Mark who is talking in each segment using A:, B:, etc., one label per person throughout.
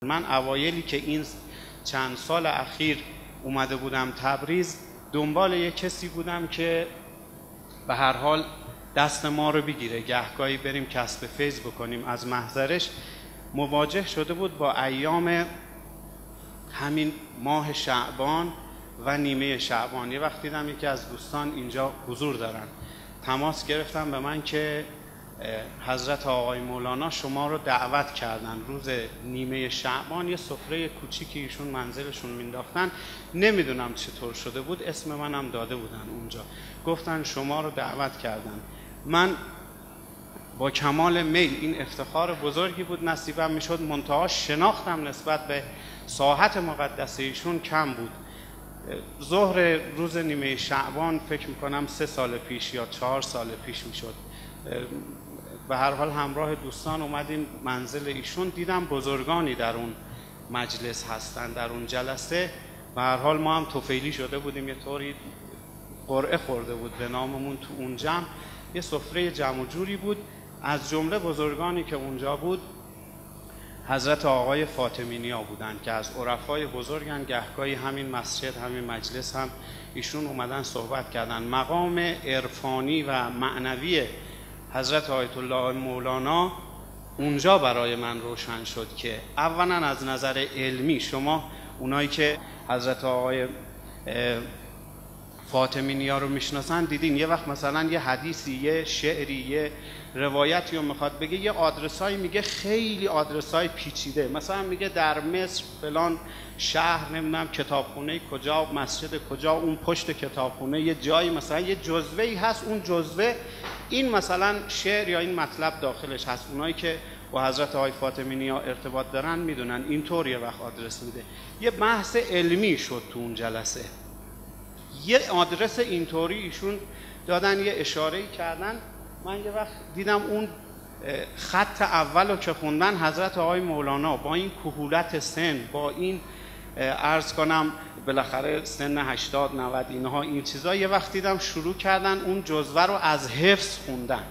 A: من اوایلی که این چند سال اخیر اومده بودم تبریز، دنبال یک کسی بودم که به هر حال دست ما رو بگیره، گهگاهی بریم کسب فیض بکنیم. از محضرش مواجه شده بود با ایام همین ماه شعبان و نیمه شعبان. یه وقت دیدم یکی از دوستان اینجا حضور دارن، تماس گرفتم به من که حضرت آقای مولانا شما رو دعوت کردن روز نیمه شعبان، یه سفره کوچیکی ایشون منزلشون مینداختن، نمیدونم چطور شده بود، اسم منم داده بودن اونجا، گفتن شما رو دعوت کردن. من با کمال میل، این افتخار بزرگی بود نصیبم میشد، منتها شناختم نسبت به ساحت مقدسه ایشون کم بود. ظهر روز نیمه شعبان فکر میکنم 3 سال پیش یا 4 سال پیش میشد، به هر حال همراه دوستان اومدیم منزل ایشون، دیدم بزرگانی در اون مجلس هستن، در اون جلسه. به هر حال ما هم طفیلی شده بودیم، یه طوری قرعه خورده بود به ناممون تو اون جمع، یه سفره جمع و جوری بود. از جمله بزرگانی که اونجا بود حضرت آقای فاطمی نیا بودن که از عرفای بزرگن، گهگاهی همین مسجد همین مجلس هم ایشون اومدن صحبت کردن. مقام عرفانی و معنوی حضرت آیت الله مولانا اونجا برای من روشن شد که اولا از نظر علمی، شما اونایی که حضرت آقای فاطمی نیا رو میشناسن دیدین یه وقت مثلا یه حدیثی، یه شعری، یه روایتی رو میخواد بگه، یه آدرسایی میگه، خیلی آدرسای پیچیده، مثلا میگه در مصر فلان شهر، نمیدونم کتابخونه کجا، مسجد کجا، اون پشت کتابخونه یه جایی مثلا یه جزوه‌ای هست، اون جزوه این مثلا شعر یا این مطلب داخلش هست. اونایی که با حضرت آقای فاطمی نیا ارتباط دارن میدونن اینطور یه وقت آدرس میده. یه بحث علمی شد تو اون جلسه، یه آدرس اینطوری ایشون دادن، یه اشاره‌ای کردن. من یه وقت دیدم اون خط اول رو که خوندن حضرت آقای مولانا با این کهولت سن، با این عرض کنم بالاخره سن 80 90 اینها، این چیزا، یه وقت دیدم شروع کردن اون جزوه رو از حفظ خوندن،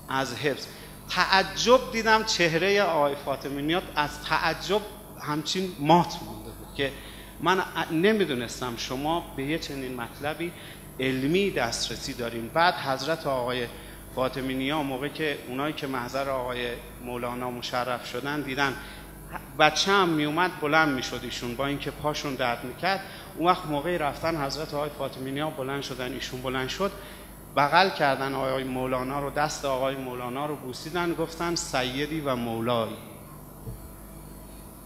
A: از حفظ. تعجب دیدم چهره آقای فاطمی نیا از تعجب همچین مات مونده بود که من نمیدونستم شما به یه چنین مطلبی علمی دسترسی دارین. بعد حضرت آقای فاطمی نیا موقع که اونایی که محضر آقای مولانا مشرف شدن دیدن، بچه هم میومد بلند میشد ایشون، با اینکه پاشون درد میکرد، اون وقت موقعی رفتن حضرت آقای فاطمی نیا بلند شدن، ایشون بلند شد، بغل کردن آقای مولانا رو، دست آقای مولانا رو بوسیدن، گفتن سیدی و مولایی.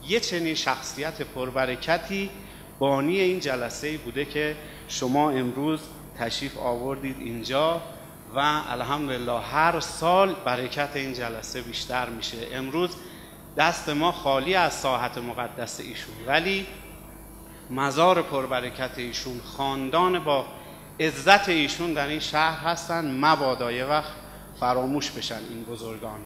A: یه چنین شخصیت پربرکتی بانی این جلسه بوده که شما امروز تشریف آوردید اینجا و الحمدلله هر سال برکت این جلسه بیشتر میشه. امروز دست ما خالی از ساحت مقدس ایشون، ولی مزار پربرکت ایشون، خاندان با عزت ایشون در این شهر هستن، مبادا یه وقت فراموش بشن این بزرگان.